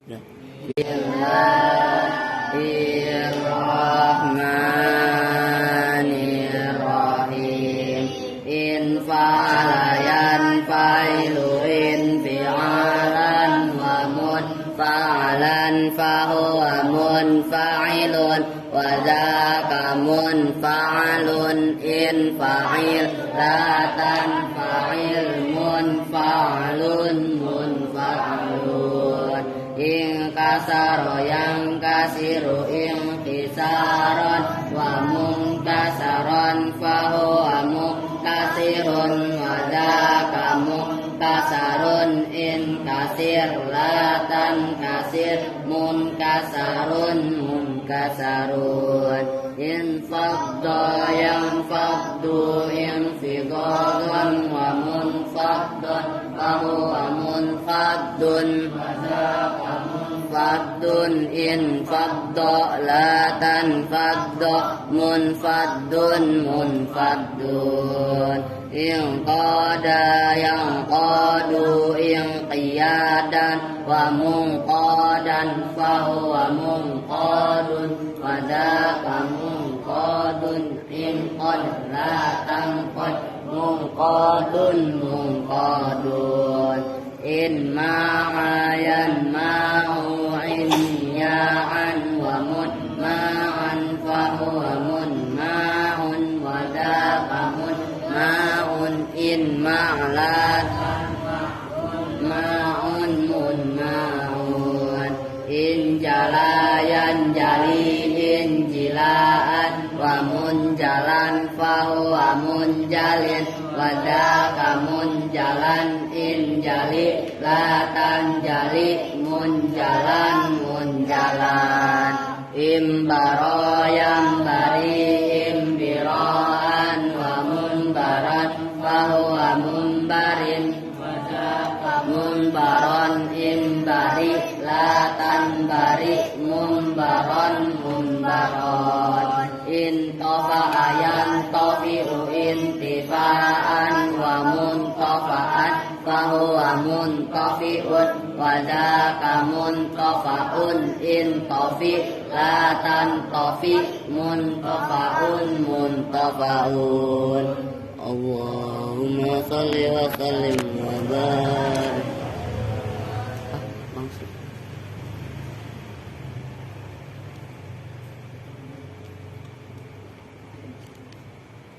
Ya. Bismillahirrahmanirrahim. In fa'alayan fa'ilu in fi'alan wa munfa'alan fahuwa munfa'ilun wa dzaka munfa'alun in fa'il latan fa'il munfa'alun munfa'alun in kasaro yang kasiru in kisaron wa munkasaron fahuwa munkasirun wa dzaka munkasarun in kasir latan kasir munkasarun munkasarun in fadda yang faddu in fidadan wa munfaddun fahuwa munfaddun wa dzaka munfaddun in fadda latan fadda munfaddun munfaddun in qada yang qadu in qiyadan wa munqadan fahuwa munqadun wa dzaka munqadun in qad latan qad munqadun munqadun in ma'ayan ma'u'in ya'an wa ma'an fahuwa ma'un wa dzaka ma'un in ma'lan ma'un ma'un in jalayan jali in jilaan wa munjalan fahuwa munjalin wa dzaka munjalan in jali latan jali munjalan munjalan imbaro bari imbiraan wa munbaran fahuwa munbarin wa dzaka munbaron imbari latan bari munbaron munbaron in tofa'ayan tofi'u intifa'an wa muntofa'an fahuwa muntofi'un wa dzaka muntofa'un in tofi' latan tofi' muntofa'un muntofa'un Allahumma salli wa sallim wa barik.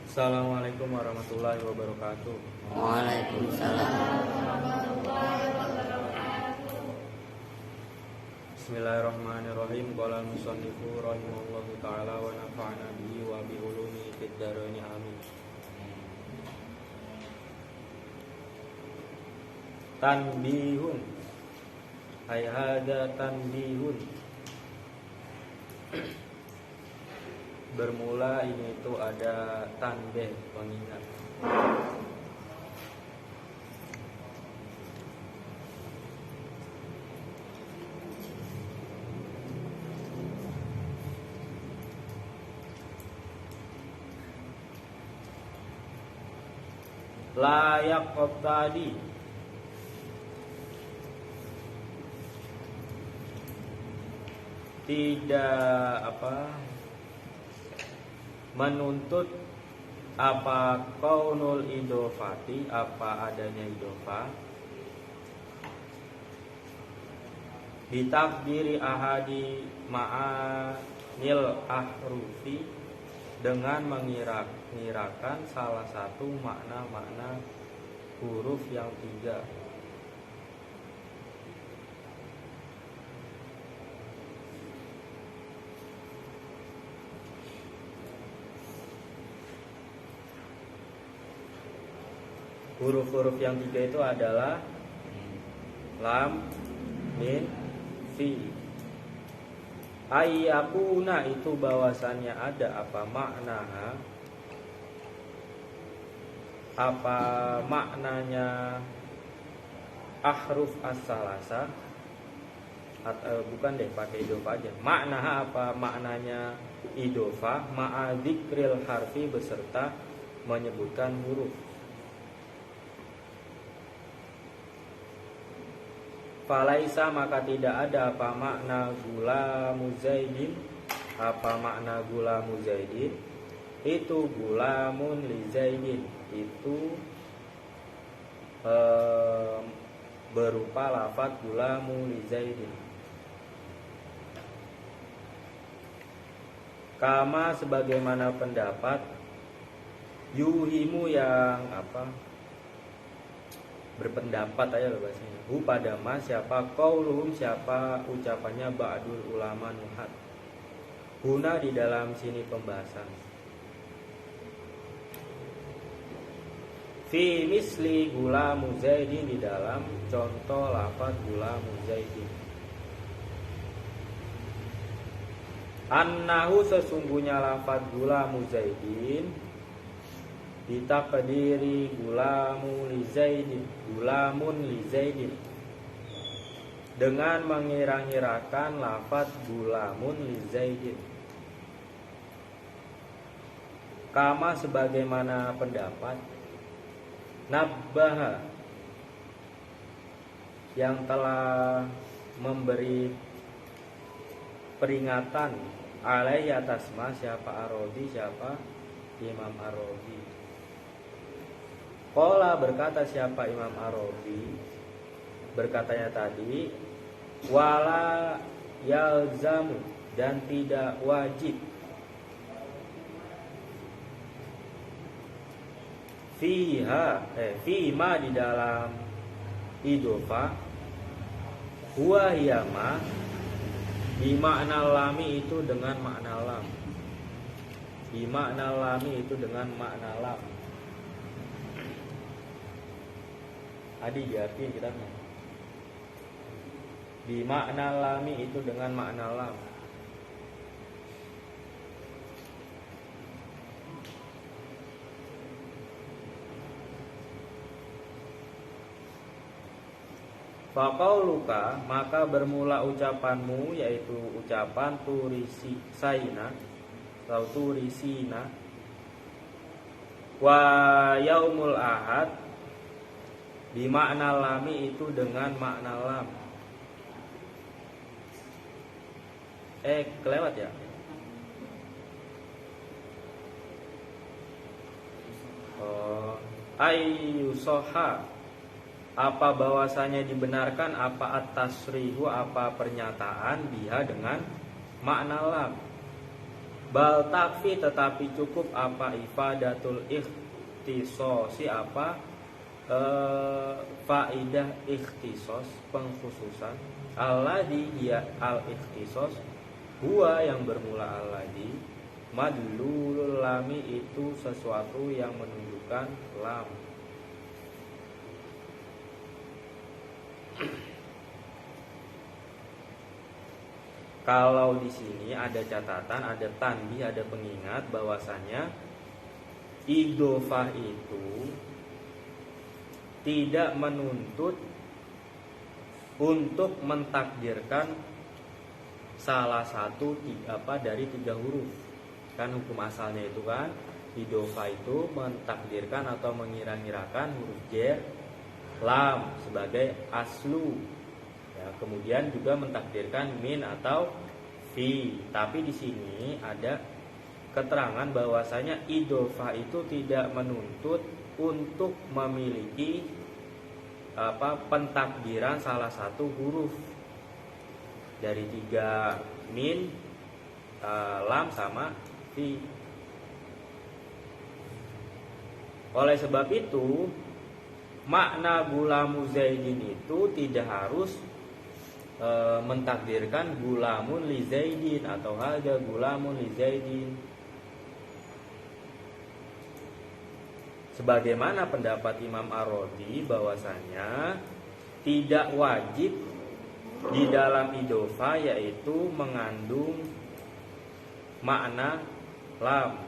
Assalamualaikum warahmatullahi wabarakatuh. Waalaikumsalam. Bismillahirrahmanirrahim. Qala al-musannifu rahimahullahu ta'ala wa nafa'ana bihi wa bi ulumihi fid dharain amin. Tanbihun. Hai hada tanbihun. Bermula ini itu ada tanbih, pengingat. Layak tadi tidak menuntut apa kaunul idofati, apa adanya idofa ditakdiri ahadi ma'anil ahrufi dengan mengirakan salah satu makna-makna huruf yang tiga. Huruf-huruf yang tiga itu adalah lam, min, fi. Ayyakuna itu bahwasannya ada apa maknaha, apa maknanya ahruf as-salasa, bukan deh pakai idofa aja. Maknaha apa maknanya idofa ma'adzikril harfi beserta menyebutkan huruf. Falaisa maka tidak ada apa makna gulamu Zaidin. Apa makna gulamu Zaidin? Itu gulamun li Zaidin. Itu berupa lafaz gulamu li Zaidin. Kama sebagaimana pendapat yuhimu yang berpendapat aja loh bahasanya. Hu pada ma siapa qauluhum siapa ucapannya ba'dul ulama nuhat. Huna di dalam sini pembahasan. Fi misli gulamu Zaidin di dalam contoh lafaz gulamu Zaidin. Annahu sesungguhnya lafaz gulamu Zaidin ditaqdiri gulamu li Zaidin, gulamun li Zaidin, dengan mengira-ngirakan lafaz gulamun li Zaidin. Kama sebagaimana pendapat nabbaha yang telah memberi peringatan alaihi atas ma siapa Ar-Razi siapa Imam Ar-Razi. Qala berkata siapa Imam Ar-Razi, berkatanya tadi wala yalzamu dan tidak wajib fiha di dalam idhofah huwa hiyama di makna lami itu dengan makna lam. Di makna lami itu dengan makna lam. Adi diartiin kita. Di makna lami itu dengan makna lam. Faqauluka maka bermula ucapanmu yaitu ucapan turisi saina atau turisina wa yaumul ahad di makna lami itu dengan makna lam. Kelewat ya. Ayyusoha apa bahwasanya dibenarkan apa at-tasrihu apa pernyataan dia dengan makna lam. Bal takfi tetapi cukup apa ifadatul ikhtisosi apa faidah ikhtisos pengkhususan alladhi hiya al-ikhtisos huwa yang bermula alladhi madlulul lami itu sesuatu yang menunjukkan lam. Kalau di sini ada catatan, ada tanbih, ada pengingat bahwasanya idhofah itu tidak menuntut untuk mentakdirkan salah satu dari 3 huruf. Kan hukum asalnya itu kan idhofah itu mentakdirkan atau mengira-ngirakan huruf jar lam sebagai aslu. Ya, kemudian juga mentakdirkan min atau fi. Tapi di sini ada keterangan bahwasanya idhofah itu tidak menuntut untuk memiliki pentakdiran salah satu huruf dari 3 min, lam sama fi. Oleh sebab itu makna gulamu Zaidin itu tidak harus mentakdirkan gulamun li Zaidin atau hadza gulamun li Zaidin. Sebagaimana pendapat Imam Ar-Razi bahwasanya tidak wajib di dalam idhofah yaitu mengandung makna lam.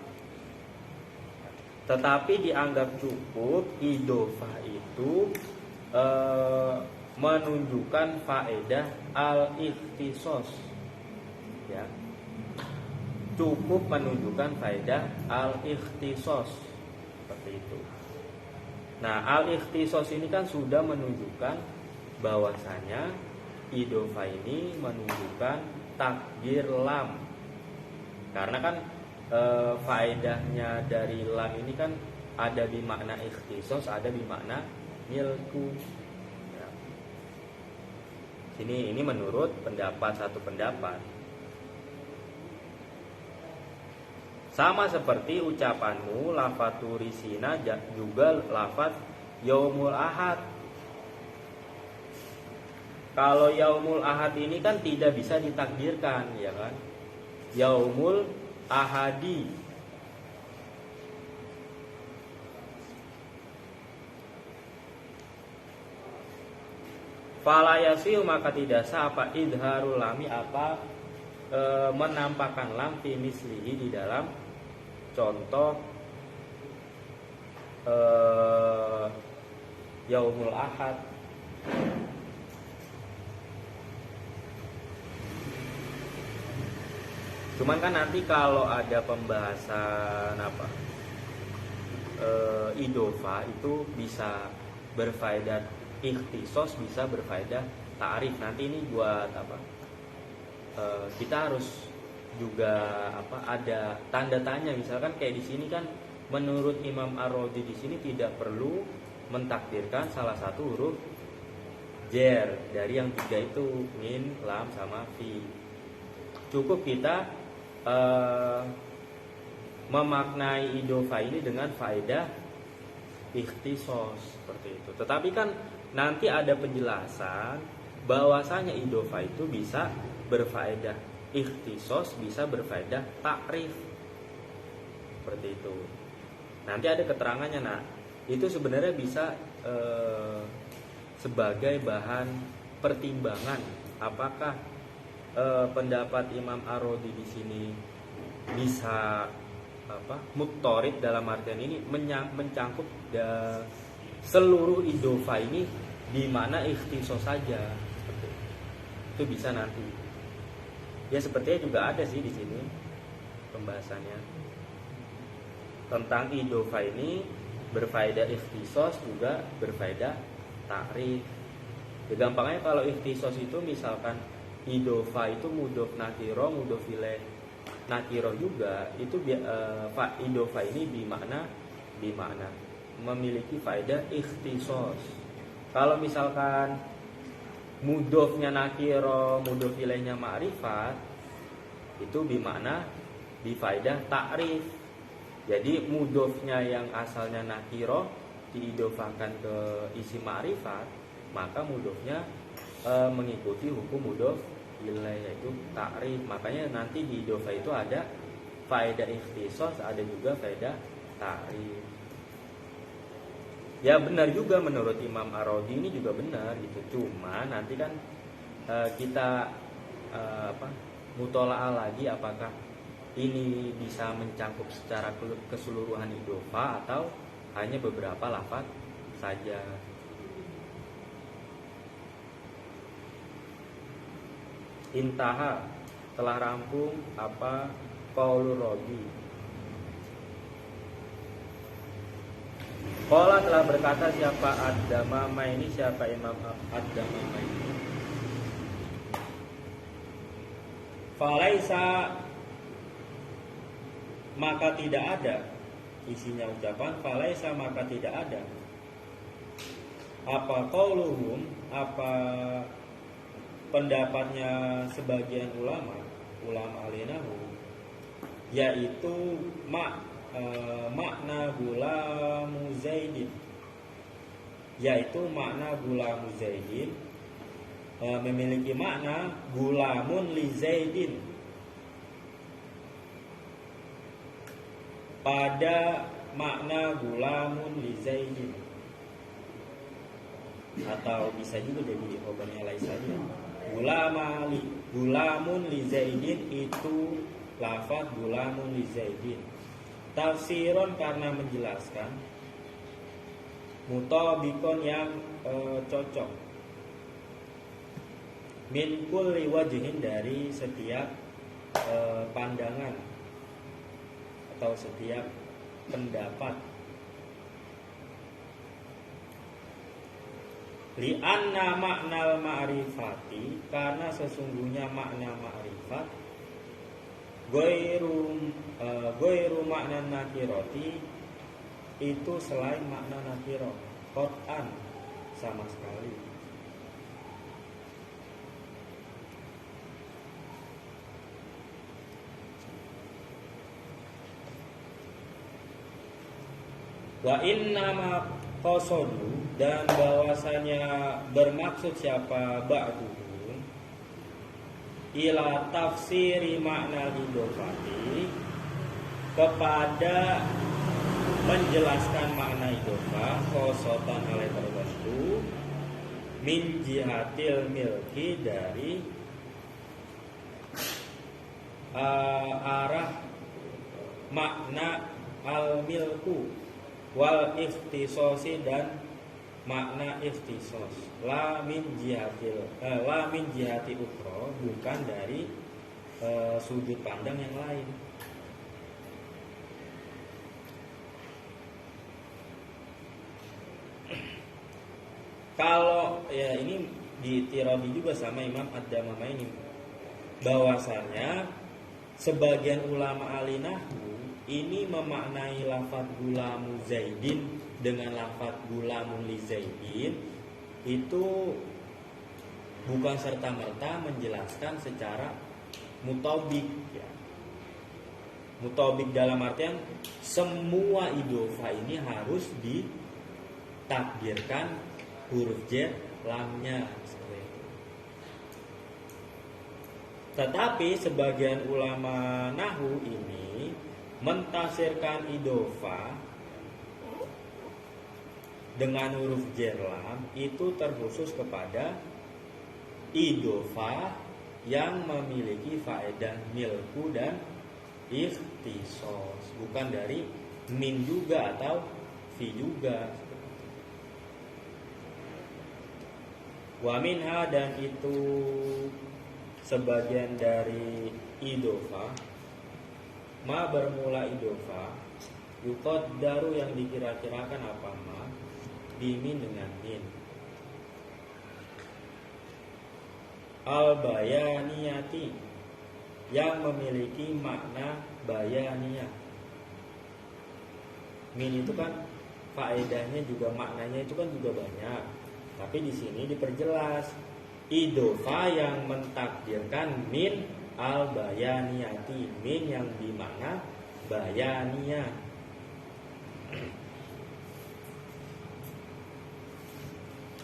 Tetapi dianggap cukup idhofah itu menunjukkan faedah al-ikhtisos. Ya. Cukup menunjukkan faedah al-ikhtisos. Seperti itu. Nah, al-ikhtisos ini kan sudah menunjukkan bahwasanya idofa ini menunjukkan takdir lam. Karena kan faedahnya dari lam ini kan ada bimakna ikhtisos, ada bimakna milku. Ya. Ini menurut satu pendapat. Sama seperti ucapanmu lafaz turisina juga lafaz yaumul ahad. Kalau yaumul ahad ini kan tidak bisa ditakdirkan, ya kan? Yaumul ahadi. Fala yasihu, maka tidak sah apa idharul lami, apa menampakkan lam fi mislihi di dalam contoh yaumul ahad. Cuman kan nanti kalau ada pembahasan idofa itu bisa berfaedah ikhtisos, bisa berfaedah ta'rif. Nanti ini buat kita harus juga ada tanda tanya. Misalkan kayak di sini kan menurut Imam Ar-Razi di sini tidak perlu mentakdirkan salah satu huruf jer dari yang tiga itu, min, lam, sama fi. Cukup kita memaknai idofa ini dengan faedah ikhtisos seperti itu. Tetapi kan nanti ada penjelasan bahwasanya idofa itu bisa berfaedah ikhtisos, bisa berfaedah takrif seperti itu. Nanti ada keterangannya. Nah, itu sebenarnya bisa sebagai bahan pertimbangan apakah pendapat Imam Ar-Razi di sini bisa muttorid dalam artian ini mencangkup seluruh idofa ini di mana ikhtisos saja. Itu bisa nanti. Ya sepertinya juga ada sih di sini pembahasannya tentang idofa ini berfaedah ikhtisos juga berfaedah takrif. Ya gampangnya kalau ikhtisos itu misalkan idofa itu mudhof nakiro, mudhof ilaih nakiro juga, itu idofa ini bimakna memiliki faedah ikhtisos. Kalau misalkan mudhofnya nakiro, mudhof ilaihnya ma'rifat, itu bimakna faedah takrif. Jadi mudhofnya yang asalnya nakiro diidofakan ke isim ma'rifat, maka mudhofnya mengikuti hukum mudhof ilaih yaitu takrif. Makanya nanti di idofa itu ada faedah ikhtisos, ada juga faedah takrif. Ya benar juga menurut Imam Ar-Razi ini juga benar gitu. Cuma nanti kan kita mutola'ah lagi apakah ini bisa mencangkup secara keseluruhan idofa atau hanya beberapa lafaz saja. Intaha, telah rampung qaulur Razi. Qala, telah berkata siapa Ad-Damama ini, siapa Imam Ad-Damama ini. Falaisa, maka tidak ada. Isinya ucapan falaisa, maka tidak ada. Apa qauluhum, apa pendapatnya sebagian ulama alinahu, yaitu makna gulamu zaidin, yaitu makna gulamu zaidin memiliki makna gulamun li zaidin, pada makna gulamun li zaidin, atau bisa juga jadi obatnya lain saja. Gulamun li zaidin itu lafaz gulamun li zaidin. Tafsiron karena menjelaskan, mutabikon yang cocok, min kulli wajhin dari setiap pandangan atau setiap pendapat. Li'anna makna ma'rifati, karena sesungguhnya makna ma'rifat Goiru makna nakiroti, itu selain makna nakirah qat'an, sama sekali. Wa innama qasadu, dan bahwasanya bermaksud siapa ba'duhum ila tafsiri makna idofati, kepada menjelaskan makna idofah khosotan oleh tertentu, min jihatil milki, dari arah makna al milku wal ikhtisosi, dan makna ikhtisos, la min jihati ukhra, bukan dari sudut pandang yang lain. Kalau ya ini ditirabi juga sama Imam Ad-Damamaini, bahwasanya sebagian ulama alinahwu ini memaknai lafaz gulamu Zaidin dengan lafaz gulamu li Zaidin itu bukan serta-merta menjelaskan secara mutabik, ya. Mutabik dalam artian semua idofah ini harus ditakdirkan huruf jar lamnya. Tetapi sebagian ulama nahwu ini mentafsirkan idofah dengan huruf jar lam itu terkhusus kepada idofah yang memiliki faedah milku dan ikhtisos, bukan dari min juga atau fi juga. Wa minha, dan itu sebagian dari idofah, ma bermula idofah yuqaddaru, yang dikira-kirakan apa ma bimin dengan min, al bayaniyati, yang memiliki makna bayaniyah. Min itu kan faedahnya juga, maknanya itu kan juga banyak, tapi di sini diperjelas idofah yang mentakdirkan min al bayaniyati, min yang dimakna bayaniyah.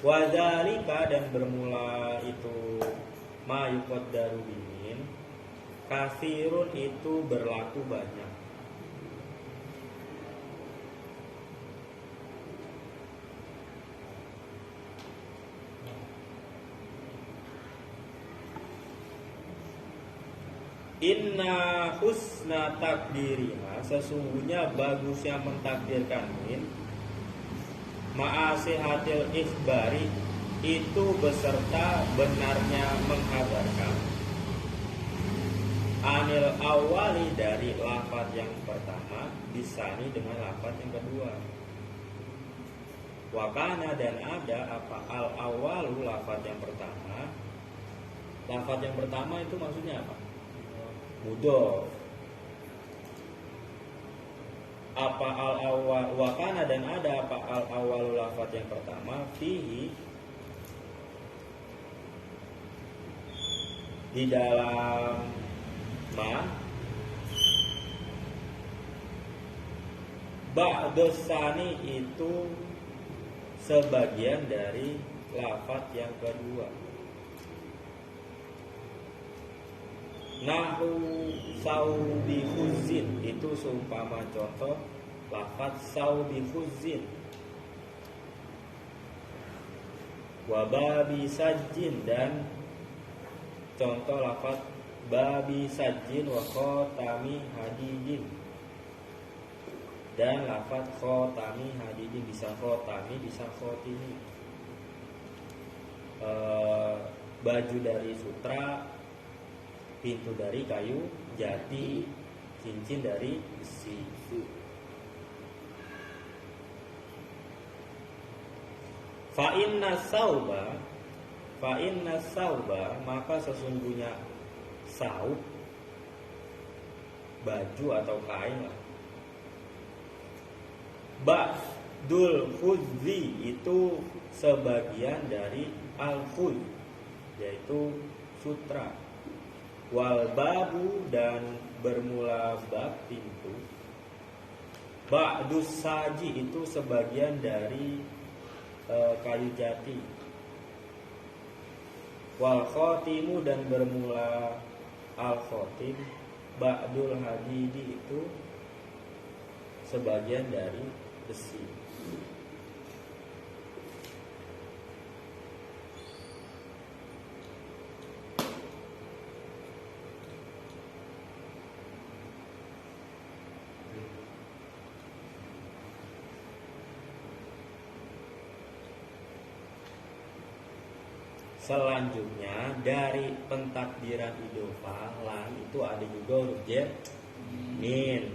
Wadzalika, dan bermula itu ma yuqaddaru bimin, katsirun, itu berlaku banyak. Inna husna takdiriha, sesungguhnya bagusnya mentakdirkan min, ma'asihatil ikhbari, itu beserta benarnya mengkabarkan, anil awali, dari lafaz yang pertama, disani dengan lafaz yang kedua. Wakana, dan ada apa al awalu, lafaz yang pertama. Lafaz yang pertama itu maksudnya apa? Mudhof. Apa al awal, wakana, dan ada apa al awalu, lafaz yang pertama, fihi, di dalam ma, ba'dosani, itu sebagian dari lafaz yang kedua. Nahu saubi khuzin, itu seumpama contoh lafaz saubi khuzin. Wababi sajin, dan contoh lafaz babi sajin wa khotami hadidin, dan lafaz khotami hadidin, bisa khotami, bisa khotimi. Baju dari sutra, pintu dari kayu jati, cincin dari besi. Fa inna sauba maka sesungguhnya saub baju atau kain lah. Ba'dul khudzi itu sebagian dari al-khudz yaitu sutra. Wal babu dan bermula bab pintu. Ba'dus saji itu sebagian dari kayu jati. Wal khotimu dan bermula al khotim. Ba'dul hadidi itu sebagian dari besi. Selanjutnya dari pentakdiran idhofah lam itu ada juga huruf jar min.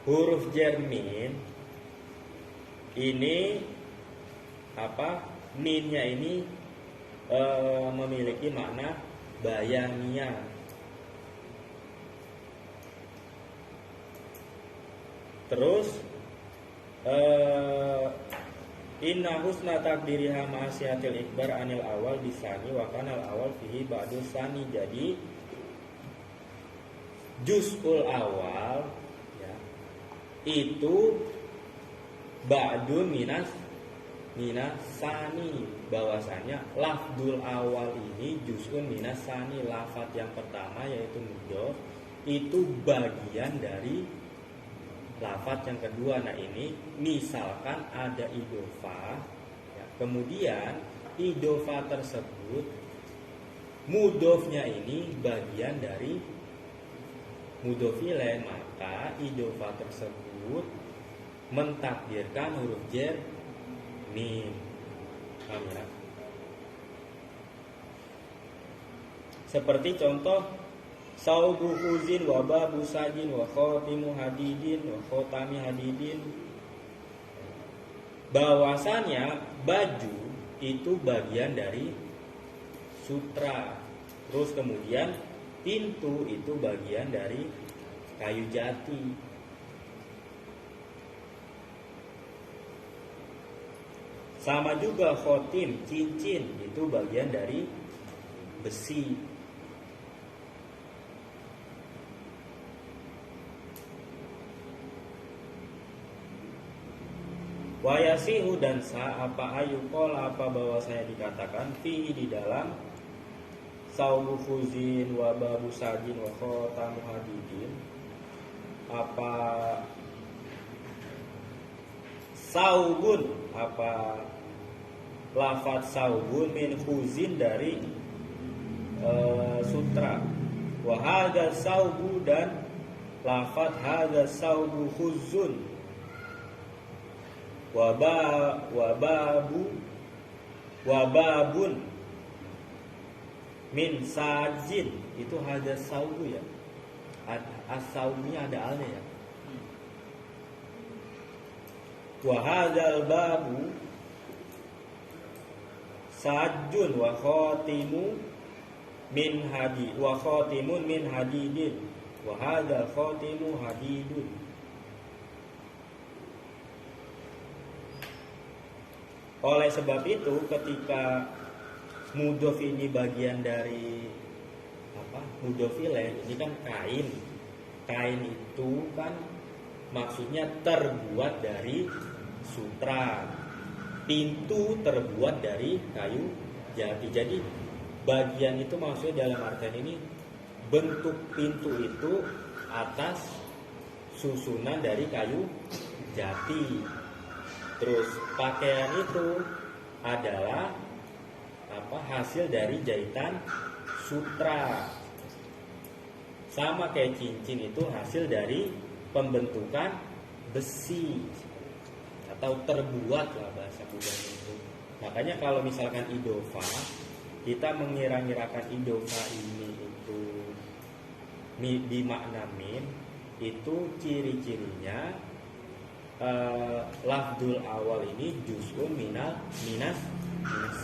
Huruf jar min ini apa? Minnya ini memiliki makna bayangnya. Terus inna husna takdiriha ma'asyatil ikbar anil awal bisani wa kanal awal fihi ba'du sani. Jadi juz'ul awal ya, itu ba'du minas sani, bahwasanya lafdul awal ini juz'un minas sani, lafaz yang pertama yaitu mudhof itu bagian dari lafaz yang kedua. Nah ini misalkan ada idhofah ya, kemudian idhofah tersebut mudhofnya ini bagian dari mudhof ilaih, maka idhofah tersebut mentakdirkan huruf jar mim. Paham ya? Seperti contoh saubu khuzin wa babu sajin wa khotimu hadidin wa khotami hadidin. Bahwasanya baju itu bagian dari sutra. Terus kemudian pintu itu bagian dari kayu jati. Sama juga khotim, cincin itu bagian dari besi. Wayasihu dan sa apa ayukol apa bahwa saya dikatakan fi di dalam saubu khuzin wa babu sajin wa khotamu hadidin, apa saubun, apa lafaz saubun min khuzin dari sutra, wa hadza saubu dan lafaz hadza saubu khuzun, wababun min sajin itu hadza saubu ya. As-saubunya ada alnya ya. Wa hadzal babu sajun wa khatimu min hadi wa khatimun min hadidin wa hadzal khatimu hadidun. Oleh sebab itu ketika mudhof ini bagian dari apa? Mudhof ilaih ini kan kain. Kain itu kan maksudnya terbuat dari sutra. Pintu terbuat dari kayu jati. Jadi bagian itu maksudnya dalam artian ini bentuk pintu itu atas susunan dari kayu jati. Terus pakaian itu adalah apa? Hasil dari jahitan sutra. Sama kayak cincin itu hasil dari pembentukan besi atau terbuat lah bahasa budaya itu. Makanya kalau misalkan idhofah, kita mengira-ngirakan idhofah ini itu di makna min, itu ciri-cirinya lafdul awal ini juz'un minas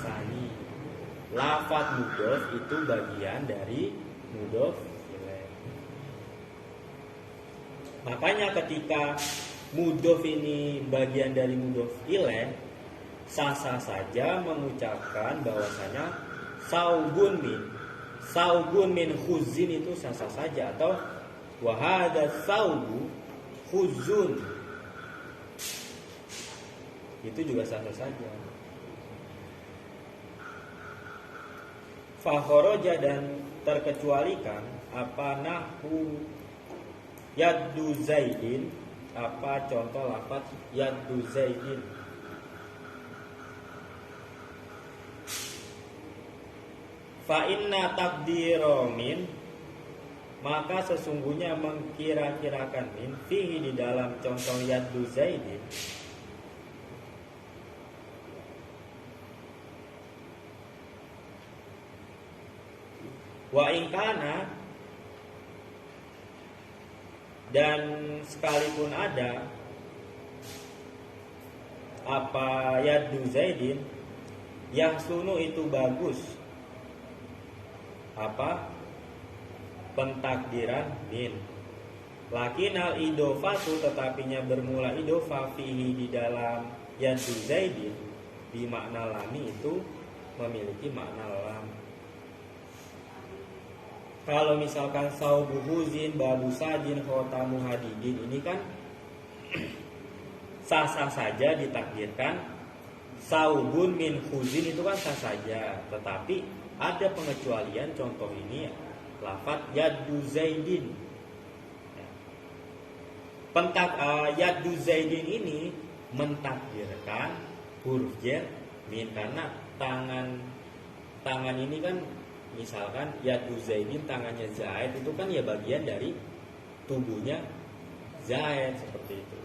sani. Lafat mudhof itu bagian dari mudhof ilaih. Makanya ketika mudhof ini bagian dari mudhof ilaih, sah-sah saja mengucapkan bahwasanya saugun min khuzin itu sah-sah saja, atau wahada saubu khuzun itu juga sah-sah saja. Fakhoroja dan terkecualikan apa nahu yaddu zaidin, apa contoh lafaz yaddu zaidin. Fa inna taqdiro min, maka sesungguhnya mengkira-kirakan min fihi di dalam contoh yaddu zaidin wa ingkana, dan sekalipun ada apa yaddu zaidin yang sunu itu bagus apa pentakdiran min, lakinal idofatu tetapinya bermula idofa fihi di dalam yaddu zaidin di makna lami itu memiliki makna lam. Kalau misalkan saubu huzin babu sajin khotamu hadidin, ini kan sah-sah saja ditakdirkan saubun min huzin itu kan sah saja, tetapi ada pengecualian. Contoh ini lafaz yaddu zaidin. Yaddu zaidin ini mentakdirkan huruf jar min, karena tangan ini kan misalkan yaddu zaidin tangannya Zaid itu kan ya bagian dari tubuhnya Zaid, seperti itu.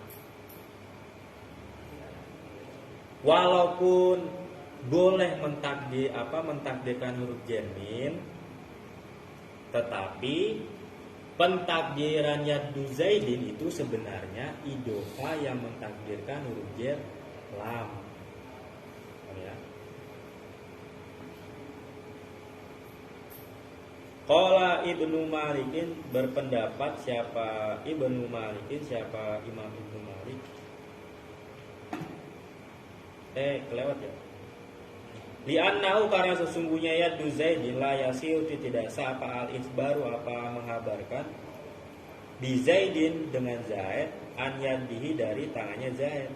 Walaupun boleh mentakdirkan huruf jar min, tetapi pentakdiran yaddu zaidin itu sebenarnya idofa yang mentakdirkan huruf jar lam. Ya. Qala Ibnu Malikin, berpendapat siapa Ibnu Malikin, siapa Imam Ibnu Malik? Kelewat ya. Li'annahu, karena sesungguhnya yaddu zaidin la yasiu tidak sah apa al-ikhbaru apa menghabarkan bi zaidin dengan Zaid an yadihi dari tangannya Zaid.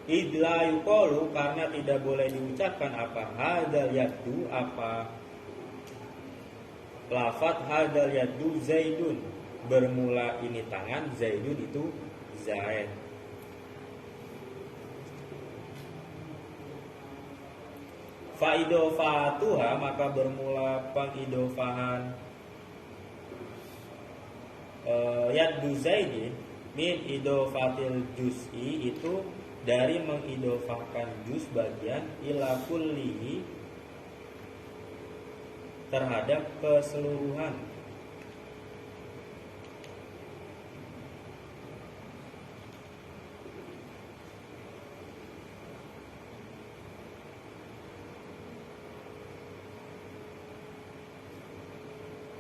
Idla yuqalu, karena tidak boleh diucapkan apa hadal yaddu, apa lafaz hadal yaddu zaidun bermula ini tangan, zaidun itu Zaid. Faidofatuha, maka bermula pengidofahan yaddu zaidin min idofatil juz'i, itu dari mengidofahkan juz bagian ila kullihi terhadap keseluruhan.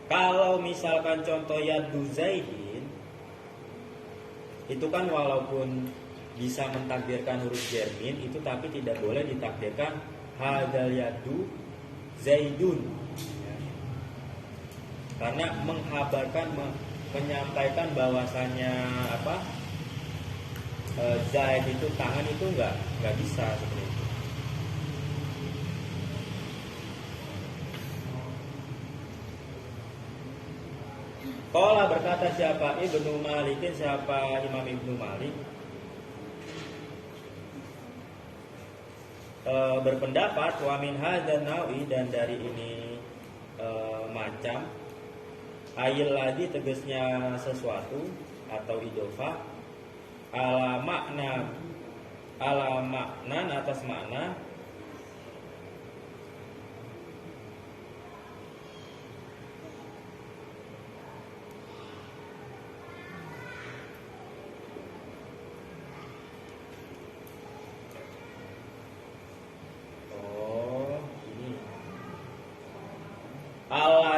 Kalau misalkan contoh yaddu zaidin itu kan walaupun bisa mentakdirkan huruf jar min itu, tapi tidak boleh ditakdirkan hadal yaddu zaidun ya. Karena menghabarkan, menyampaikan bahwasannya apa Zaid itu tangan itu nggak bisa seperti itu. Qala, berkata siapa Ibnu Malikin, siapa Imam Ibnu Malik, berpendapat wa min hadzal naui, dan dari ini macam ayil ladi tegasnya sesuatu atau idofa ala makna atas makna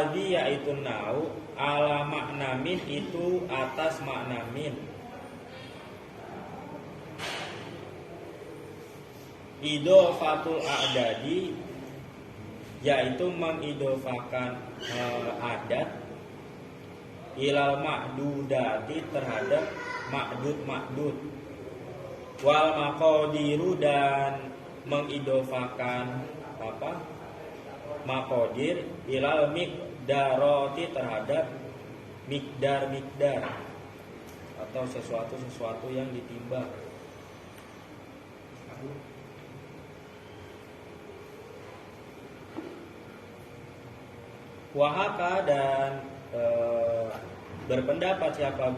alladzi yaitu nau ala makna min itu atas makna min. Idofatul a'dadi yaitu mengidofakan adat ilal ma'dudati terhadap ma'dud. Wal maqadiru dan mengidofakan maqadir ilal miqdarati terhadap miqdar atau sesuatu yang ditimbang. Wahaka dan berpendapat siapa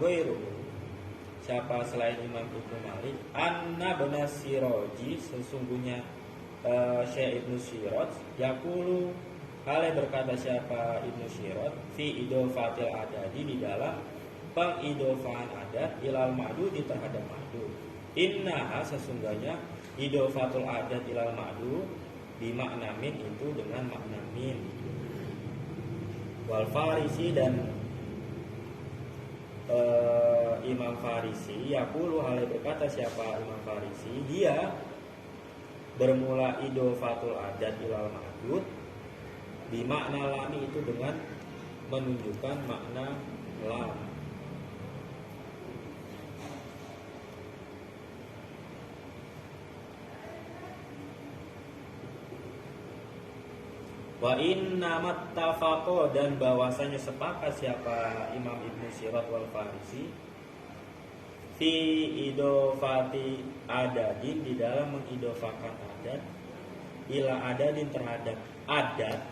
selain Imam Ibnu Malik, anna benas Siroji sesungguhnya Syekh Ibnu Sirot yaqulu hale berkata siapa Ibnu Sirot fi idofatil adadi di dalam pengidofaan adat ilal ma'dudi terhadap ma'dud. Innaha sesungguhnya idofatul adat ilal ma'dud di makna min itu dengan makna min. Wal Farisi dan Imam Farisi yaqulu hale berkata siapa Imam Farisi dia bermula idofatul adat ilal ma'dud di makna lami itu dengan menunjukkan makna lam. Wa inna mattafaqo dan bahwasanya sepakat siapa Imam Ibnu Sirot wal Farisi fi idofati adadin di dalam mengidofakan adat ila adadin terhadap adat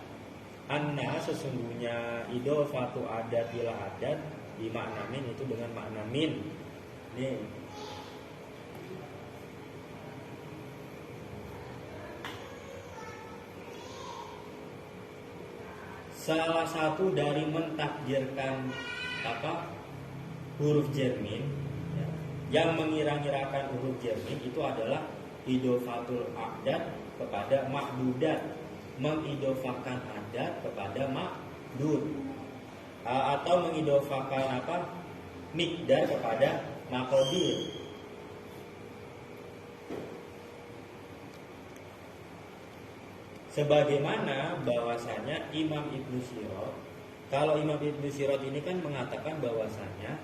anna sesungguhnya idofatu adat ila adat di makna min itu dengan makna min. Nih salah satu dari mentakdirkan huruf jermin yang mengira-ngirakan huruf jermin itu adalah idofatul adat kepada ma'dudat, mengidofakan adat kepada ma'dud, atau mengidofakan miqdar kepada maqadir. Sebagaimana bahwasanya Imam Ibnu Sirot, kalau Imam Ibnu Sirot ini kan mengatakan bahwasanya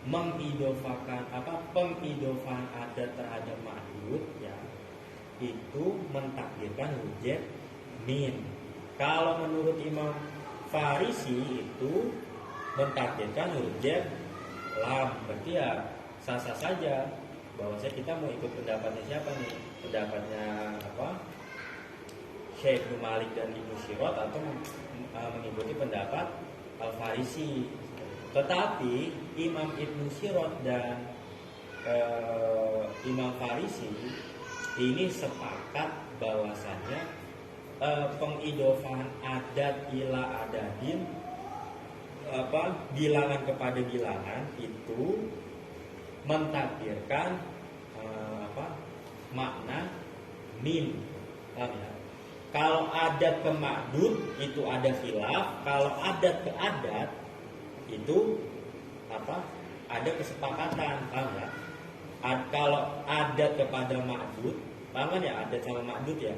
mengidofakan pengidofaan adat terhadap ma'dud ya itu mentakdirkan huruf min. Kalau menurut Imam Farisi itu mentakdirkan huruf lam. Berarti ya sah-sah saja bahwasanya kita mau ikut pendapatnya siapa nih? Pendapatnya Syekh Ibnu Malik dan Ibnu Sirot atau mengikuti pendapat Al-Farisi. Tetapi Imam Ibnu Sirot dan Imam Farisi ini sepakat bahwasannya pengidofaan adat ila adadin bilangan kepada bilangan itu mentakdirkan makna min. Kalau adat ke ma'dud itu ada khilaf, kalau adat ke adat itu ada kesepakatan, paham ya? Kalau adat kepada ma'dud, paham kan ya, adat sama ma'dud ya?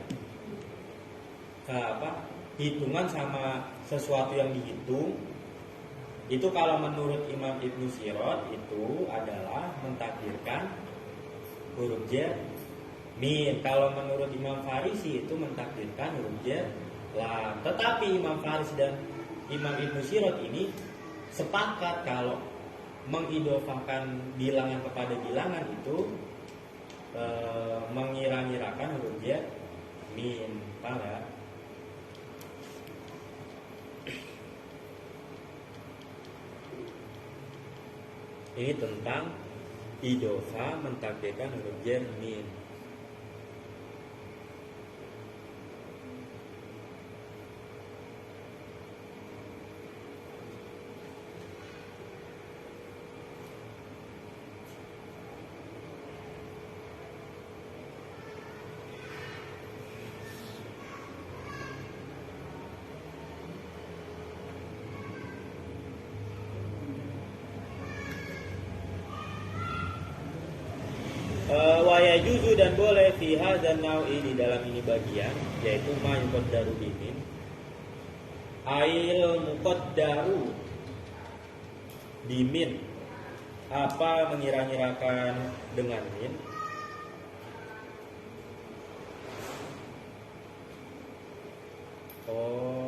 Hitungan sama sesuatu yang dihitung. Itu kalau menurut Imam Ibnu Sirot itu adalah mentakdirkan huruf jar min. Kalau menurut Imam Farisi itu mentakdirkan huruf jar lam. Tetapi Imam Farisi dan Imam Ibnu Sirot ini sepakat kalau mengidofakan bilangan kepada bilangan itu mengira-ngirakan huruf jar min. Paham ya? Ini tentang idofa mentakdirkan huruf jar min. Wayajuzu dan boleh fiha dan naui di dalam ini bagian, yaitu ma yuqaddaru bimin, ail muqaddaru bimin, apa mengira-ngirakan dengan min,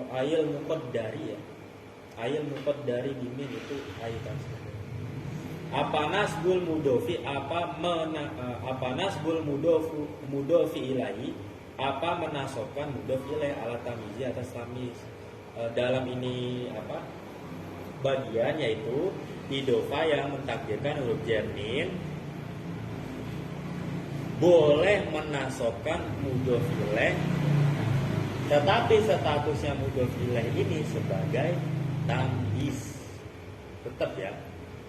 ail muqaddari ya, ail muqaddari bimin itu ail kan. Apa nasbul mudofi, apa nasbul mudofi ilahi, apa menasobkan mudofi ilahi ala tamizi atas tamiz. Dalam ini apa bagian, yaitu idofa yang mentakdirkan huruf jar mim boleh menasobkan mudofi ilahi, tetapi statusnya mudofi ilahi ini sebagai tamiz tetap ya.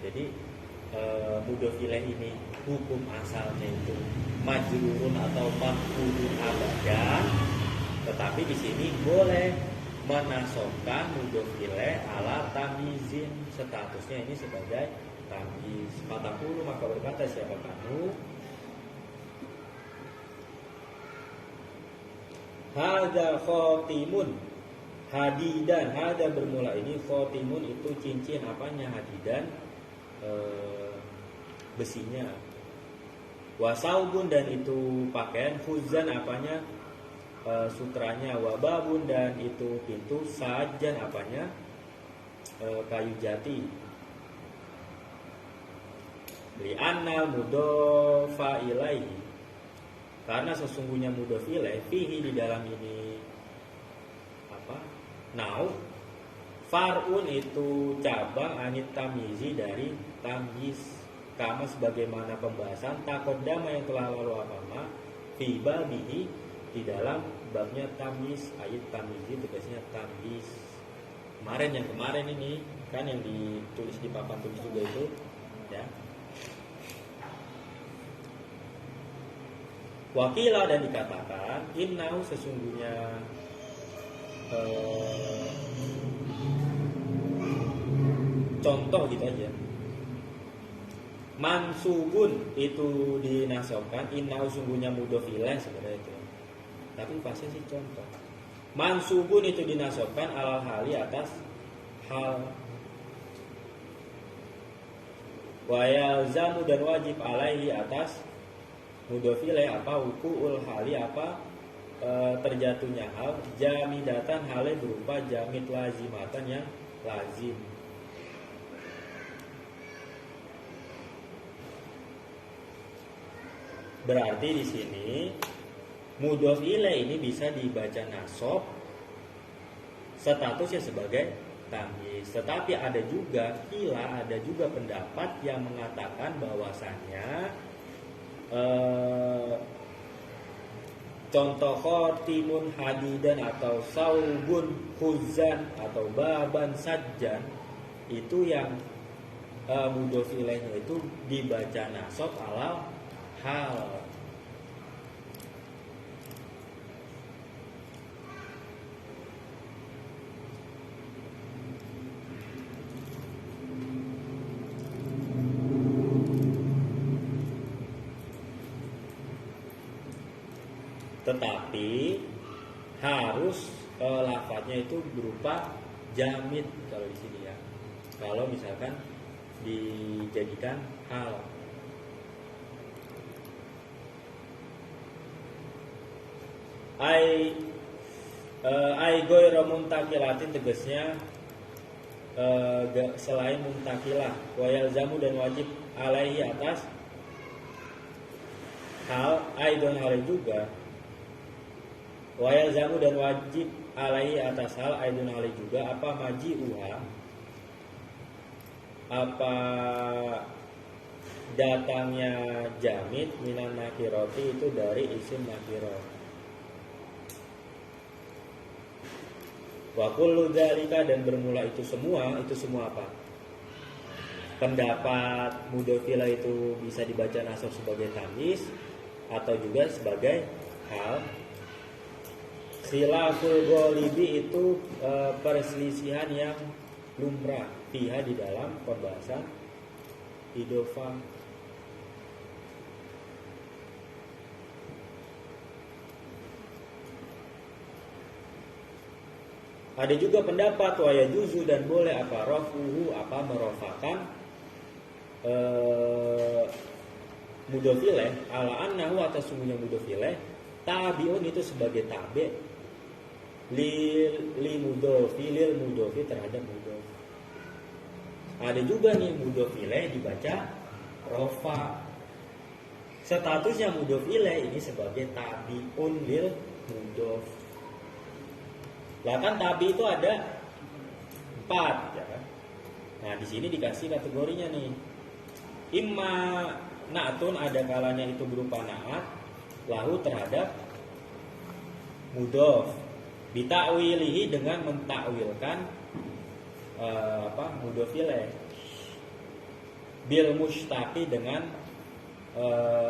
Jadi mudhof ilaih ini hukum asalnya itu majrurun atau maf'ulun abadan, tetapi di sini boleh menasobkan mudhof ilaih ala tamizin, statusnya ini sebagai tamiz. Fatakulu, maka berkata siapa kamu, hadza khotimun hadidan, hadza bermula ini, khotimun itu cincin apanya, hadidan besinya, wasaubun dan itu pakaian, huzan apanya, sutranya, wababun dan itu pintu, sajan apanya, kayu jati. Li'annal mudhofa ilaihi, karena sesungguhnya mudhof ilaih fihi di dalam ini apa, nau, far'un itu cabang, anit tamizi dari tamyiz, kama sebagaimana pembahasan takodama yang telah lalu apama, fi babihi di dalam babnya tamyiz, ayat tamizi tugasnya tamyiz. Yang kemarin ini kan yang ditulis di papan tulis juga itu ya. Wakilah dan dikatakan innahu sesungguhnya contoh gitu aja, mansubun itu dinasobkan, innahu sungguhnya mudhof ilaih sebenarnya itu, tapi pasnya sih contoh. Mansubun itu dinasobkan alal hali atas hal, wa yalzamu dan wajib alaihi atas mudhof ilaih apa, wuqu'ul hali apa terjatuhnya hal, jamidatan hale berupa jamid lazimatan yang lazim. Berarti di sini mudhof ilaih ini bisa dibaca nasab, statusnya sebagai tamyiz. Tetapi ada juga pendapat yang mengatakan bahwasannya contoh khotimun hadidan atau saubun huzan atau baban sajjan itu yang mudhof ilaihnya itu dibaca nasab ala hal. Tetapi harus lafadznya itu berupa jamid kalau di sini ya. Kalau misalkan dijadikan hal, ai goiro muntakilatin tegasnya selain muntakilah, wayal zamu dan wajib alaihi atas hal, ai don hal juga, wayal zamu dan wajib alaihi atas hal, ai don hal juga apa maji uha, apa datangnya jamid minan nakiroti itu dari isim nakirah. Wa kullu dzalika dan bermula itu semua apa? Pendapat mudhof ilaih itu bisa dibaca nasab sebagai tamyiz atau juga sebagai hal. Khilaful ghalibi itu perselisihan yang lumrah fiha di dalam pembahasan idofah. Ada juga pendapat waya juzu dan boleh apa rafuhu apa merofakan mudofileh ala annahu atas sungguhnya mudofileh tabiun itu sebagai tabe li mudofi lil mudofi terhadap mudof. Ada juga nih mudofileh dibaca rofa. Statusnya mudofileh ini sebagai tabiun lil mudof. Lah kan tabi itu ada 4 ya kan. Nah, di sini dikasih kategorinya nih. Imma na'tun ada kalanya itu berupa na'at lahu terhadap mudof. Bitakwilihi dengan mentakwilkan mudof ilaih. Bil mushtaqi dengan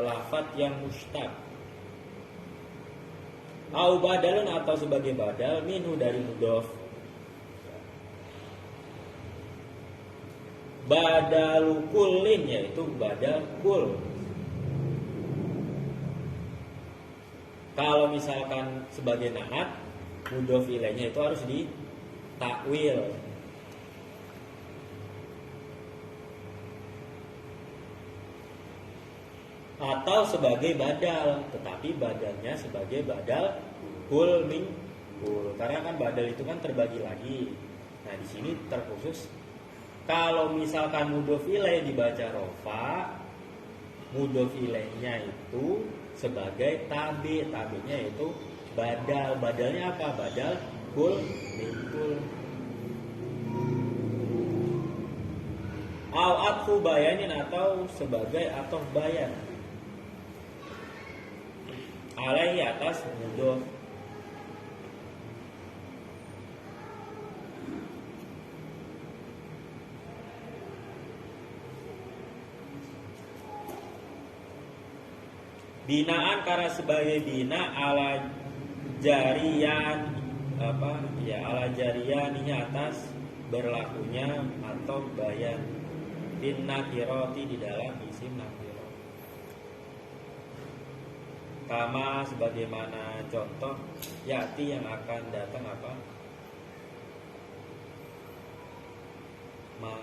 lafaz yang mushtaq. Au badalun atau sebagai badal minhu dari mudof. Badal kullin yaitu badal kul. Kalau misalkan sebagai na'at mudof ilaihnya itu harus ditakwil. Atau sebagai badal, tetapi badalnya sebagai badal kul min kul. Karena kan badal itu kan terbagi lagi. Nah, di sini terkhusus kalau misalkan mudhof ilaih dibaca rofa, mudhof ilaihnya itu sebagai tabi, tabinya itu badal. Badalnya apa? Badal kul min kul. Au atfu bayanin atau sebagai atof bayan. Alaihi atas mudhof. Binaan karena sebagai bina ala jariyan ala jariyaninya atas berlakunya atau bayan bin nakiroti di dalam isim nakiroti. Kama sebagaimana contoh yati yang akan datang apa? Ma.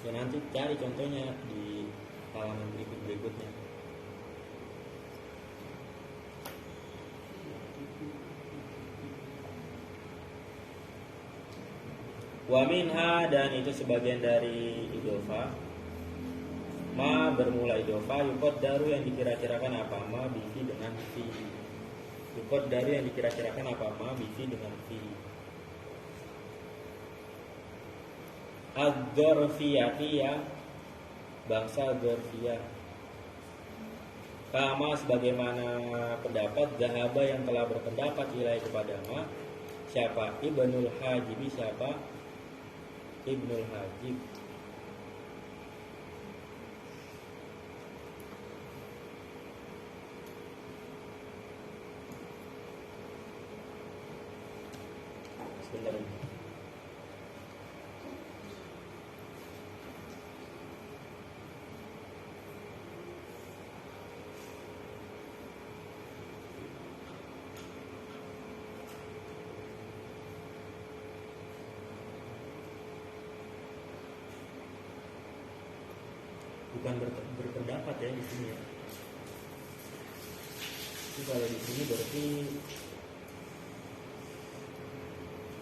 Ya, nanti cari contohnya di halaman berikutnya. Wa minha dan itu sebagian dari idofa. Ma bermula idofa yukot daru yang dikira-kirakan apa ma bifi dengan fi. Yukot daru yang dikira-kirakan apa ma bifi dengan fi. Ad-dzarfiyati ya bangsa dzarfiyah. Kama sebagaimana pendapat zahaba yang telah berpendapat ilai kepada ma. Siapa? Ibnul Hajib. Siapa? Ibnul Hajib. Sebentar. Bukan berpendapat ya di sini ya. Jadi kalau di sini berarti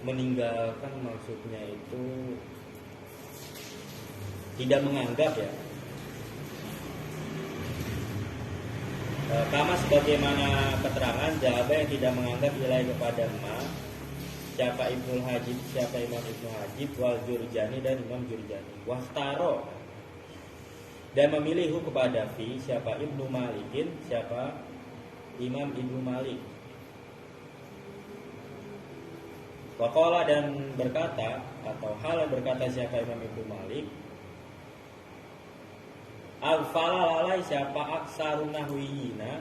meninggalkan maksudnya itu tidak menganggap ya. Kama sebagaimana keterangan jawab yang tidak menganggap ilai kepada ma. Siapa Ibnul Hajib, siapa Imam Ibnu Hajib, wal Jurjani dan Imam Jurjani. Wahtaro dan memilih kepada fi siapa Ibnu Malikin, siapa Imam Ibnu Malik. Waqala dan berkata atau hal berkata siapa Imam Ibnu Malik. Al-fala lalai siapa aksarun nahwiyina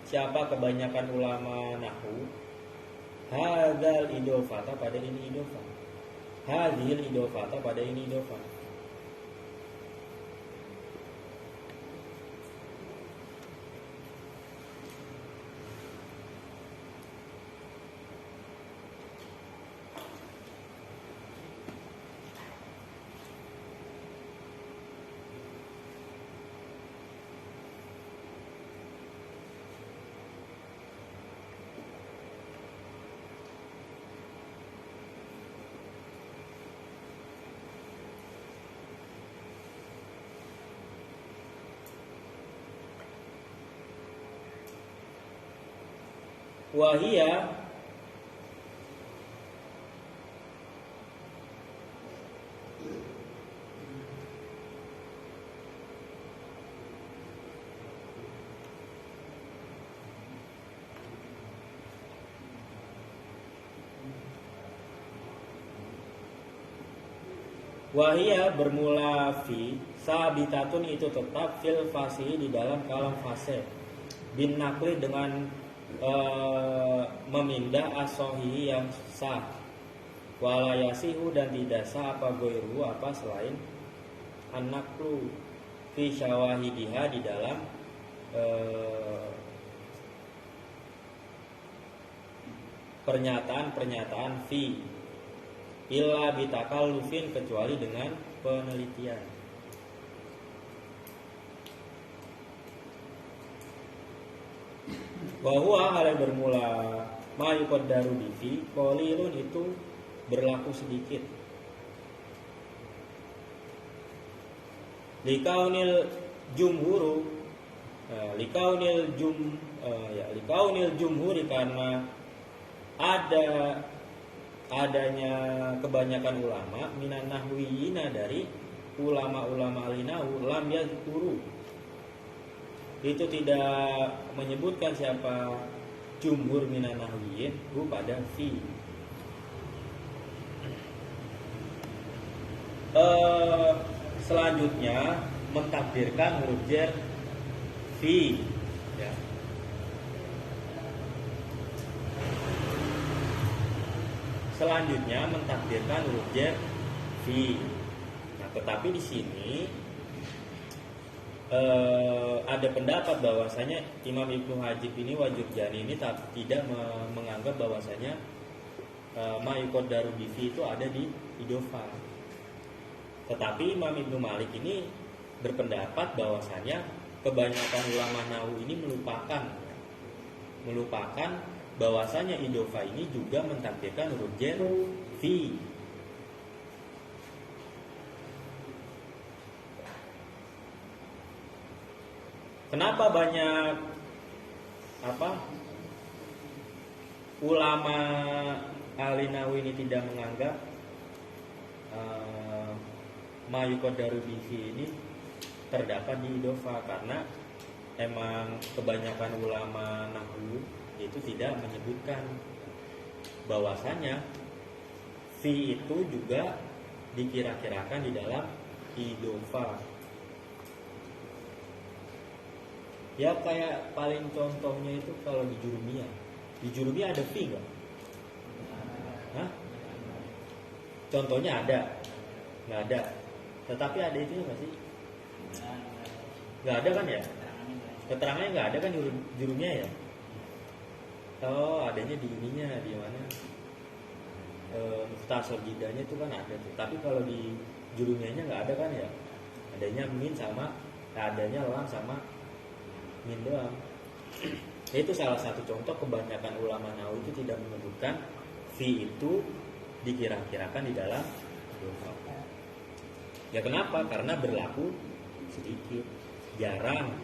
siapa kebanyakan ulama nahwu? Hadzal idofata pada ini idofa. Hadhil idofata pada ini idofa. Wahia Wahia bermula fi sabitatun itu tetap fil fasihi di dalam kalam fase bin nakli dengan memindah asohi yang sah walayasihu dan tidak sah apa goiru apa selain anaklu fi syawahidiha di dalam pernyataan fi illa bitakallufin kecuali dengan penelitian. Bahwa hal yang bermula mayuqaddaru bihi qalilun itu berlaku sedikit. Likaunil jumhuru likaunil jumhuri karena adanya kebanyakan ulama minan nahwiyina dari ulama-ulama al-nahwu lam yazkuru itu tidak menyebutkan siapa jumhur minan nahwiyin pada fi. Selanjutnya mentakdirkan huruf jar fi ya. Selanjutnya mentakdirkan huruf jar fi. Nah, tetapi di sini ada pendapat bahwasanya Imam Ibnu Hajib ini Wajurjani ini tidak menganggap bahwasanya ma yuqaddaru bihi itu ada di idofa. Tetapi Imam Ibnu Malik ini berpendapat bahwasanya kebanyakan ulama nahwu ini melupakan bahwasanya idofa ini juga mentakdirkan huruf jar fi. Kenapa banyak ulama al-nahwu ini tidak menganggap ma yuqaddaru bihi ini terdapat di idofa? Karena emang kebanyakan ulama nahwu itu tidak menyebutkan bahwasanya fi itu juga dikira-kirakan di dalam idofa. Ya kayak paling contohnya itu kalau di jurumiyah. Di jurumiyah ada fi nggak? Hah? Contohnya ada? Nggak ada. Tetapi ada itu nggak sih? Nggak ada kan ya? Keterangannya nggak ada kan jurumiyah ya? Oh, adanya di ininya, di mana? Mukhtasar jidahnya itu kan ada tuh. Tapi kalau di jurumiyahnya nggak ada kan ya? Adanya min sama, adanya lam sama min doang. Itu salah satu contoh kebanyakan ulama nahwu itu tidak menyebutkan fi itu dikira-kirakan di dalam idofa. Ya kenapa? Karena berlaku sedikit, jarang.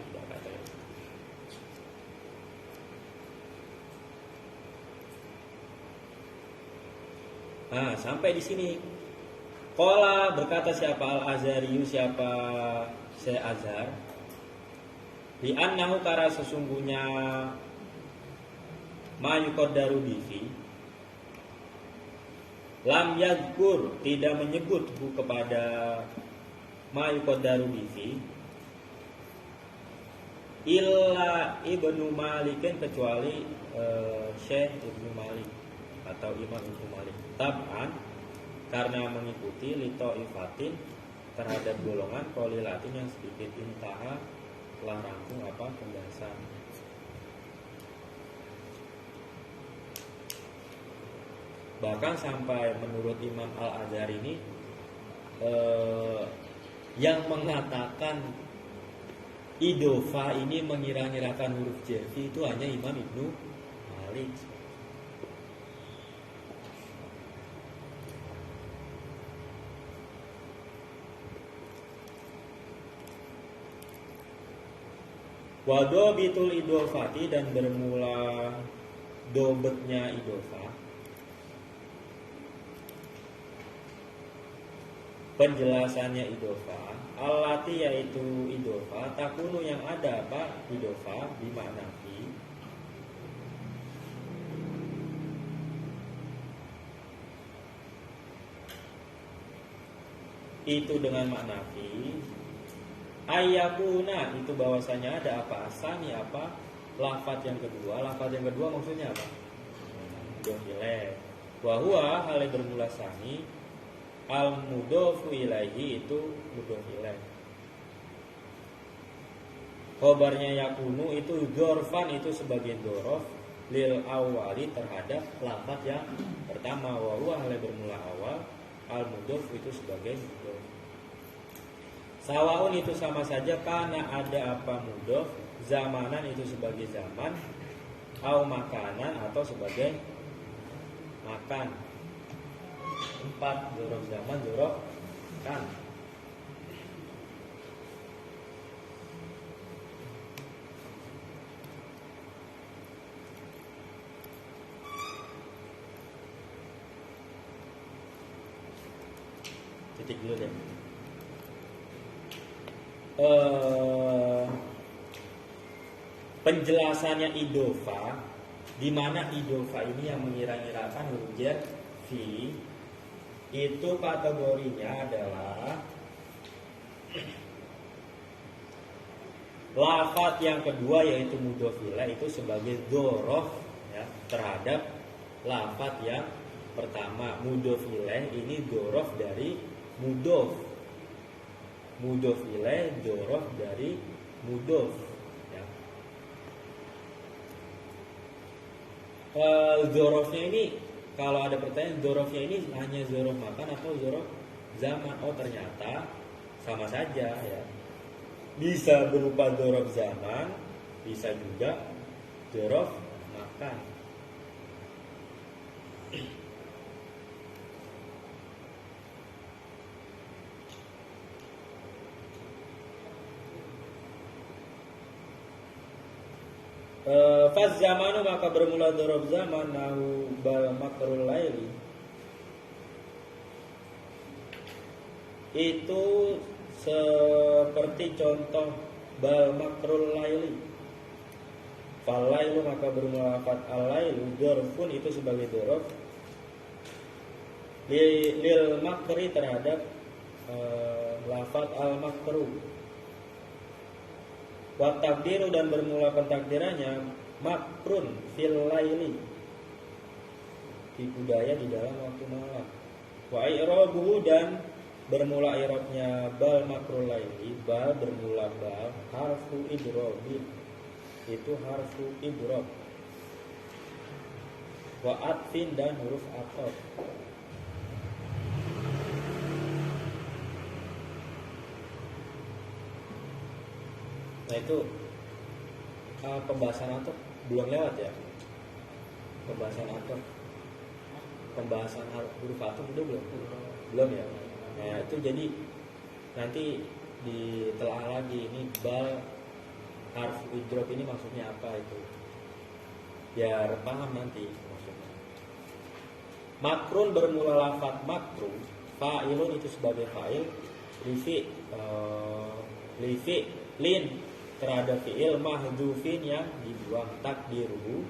Nah, sampai di sini. Qala berkata siapa Al-Azhariyu, siapa Syekh Azhar, li annahu kara sesungguhnya ma yuqaddaru bihi lam yadhkur tidak menyebut kepada ma yuqaddaru bihi illa Ibnu Malikin, kecuali Syekh Ibnu Malik atau Imam Ibnu Malik, tab'an karena mengikuti lito ifatin terhadap golongan qolilatin yang sedikit, intaha telah rampung apa pembahasan. Bahkan sampai menurut Imam Al-Azhar ini yang mengatakan idofa ini mengira-ngirakan huruf jerfi itu hanya Imam Ibnu Malik. Wadobitul idofati, dan bermula dobetnya idofa, penjelasannya idofa, alati yaitu idofa, takunu yang ada apa idofa bimakna fi, itu dengan makna fi, ayakuna itu bahwasanya ada apa asani apa lafaz yang kedua. Lafaz yang kedua maksudnya apa? Dohile. Wahua hal yang bermula sani al mudhofu ilaihi, itu mudhof ilaih. Khobarnya yakunu itu dzorfan, itu sebagai dzorof lil awali terhadap lafaz yang pertama. Wahua hal yang bermula awal, al mudhof itu sebagai mudhof. Sawaun itu sama saja, karena ada apa mudhof, zamanan itu sebagai zaman, au makanan atau sebagai makan. 4 dzorof zaman, dzorof kan. Titik dulu deh. Penjelasannya idofa, di mana idofa ini yang mengira-ngirakan huruf jar fi, itu kategorinya adalah lafaz yang kedua yaitu mudhof ilaih itu sebagai dzorof ya, terhadap lafaz yang pertama. Mudhof ilaih ini dzorof dari mudhof, mudhof ilaih dzorof dari mudhof ya. Dzorofnya ini, kalau ada pertanyaan, dzorofnya ini hanya dzorof makan atau dzorof zaman? Oh, ternyata sama saja ya. Bisa berupa dzorof zaman, bisa juga dzorof makan. Faz zamanu, maka bermula dzorof zaman, nahu bal makrul laili, itu seperti contoh bal makrul laili. Fal lailu, maka bermula lafaz al lailu, dzorfun itu sebagai dzorof lil makri terhadap lafaz al makru. Wa takdiru, dan bermula pentakdirannya makrun fil laili, di budaya di dalam waktu malam. Wa i'rabuhu, dan bermula i'rabnya bal makrul laili, bal bermula bal harfu idrobi, itu harfu idrob. Wa atfin, dan huruf ataf. Nah itu pembahasan ataf belum lewat ya. Pembahasan ataf, pembahasan huruf ataf udah belum ya. Nah itu jadi nanti ditelaah lagi, ini bal harf idrob ini maksudnya apa itu, biar paham nanti maksudnya. Makrun bermula lafaz makru, fa'ilun itu sebagai fa'il, lifi lin terhadap fi'il mahdhufin yang dibuang, takdiruhu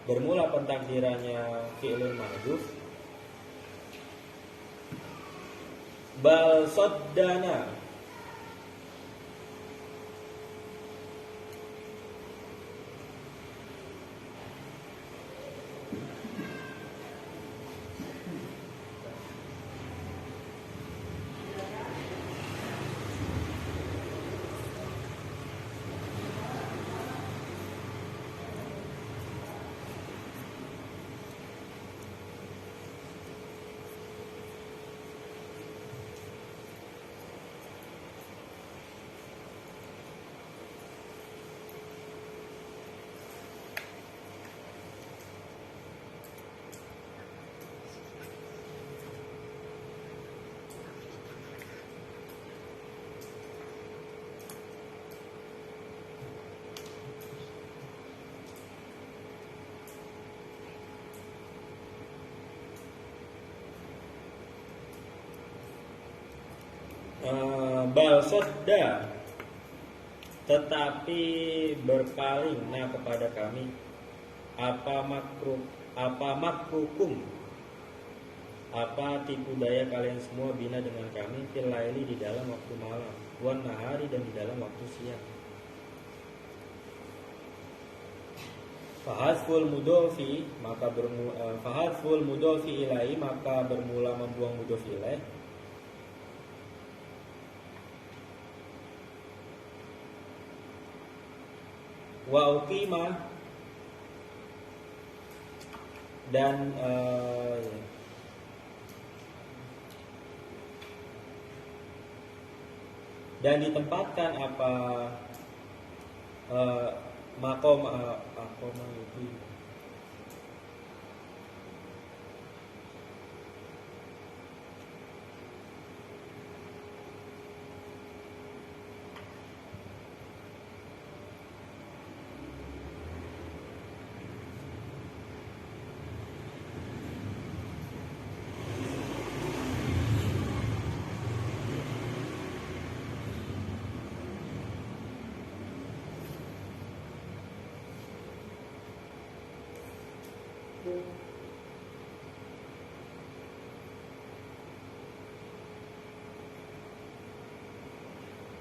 bermula pentakdirannya fi'ilun mahdhuf Bal soddana. Bal sodda, tetapi berpalinglah kepada kami apa makrukum, apa tipu daya kalian semua bina dengan kami fil laili di dalam waktu malam, wan nahari dan di dalam waktu siang. Fahadful mudofi ilai maka bermula membuang mudofi ilaih. Wa uqimah dan ditempatkan apa makom itu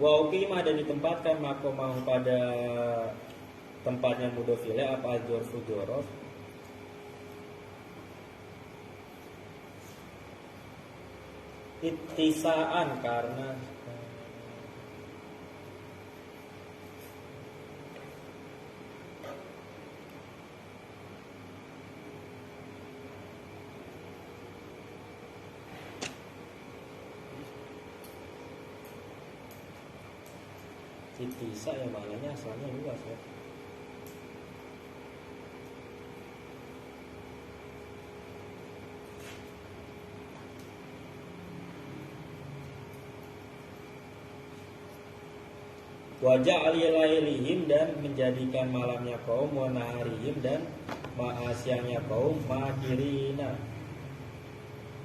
wa uqimah dan ditempatkan makomah pada tempatnya mudofile apa dzorfu dzorof ittisaan karena ittisa yang maknanya asalnya luas ya. Wajah alilailihim dan menjadikan malamnya kaum wa naharihim dan siangnya kaum makirina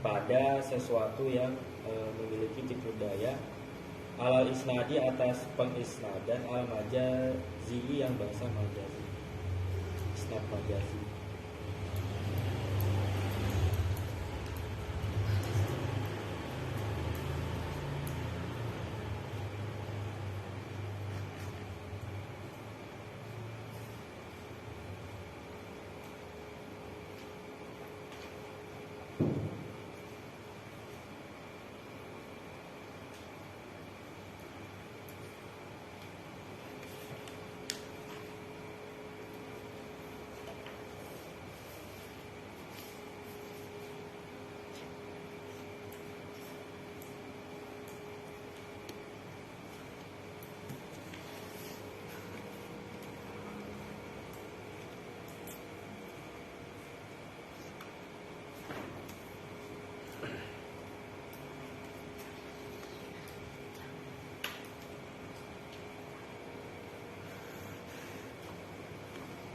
pada sesuatu yang memiliki tipu daya alal isnadi atas pengisnadan al majazi yang bahasa majazi isnad majazi.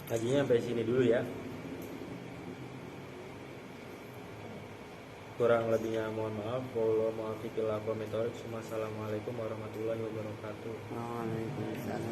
Kajinya sampai sini dulu ya. Kurang lebihnya mohon maaf. Wassalamualaikum warahmatullahi wabarakatuh. Waalaikumsalam.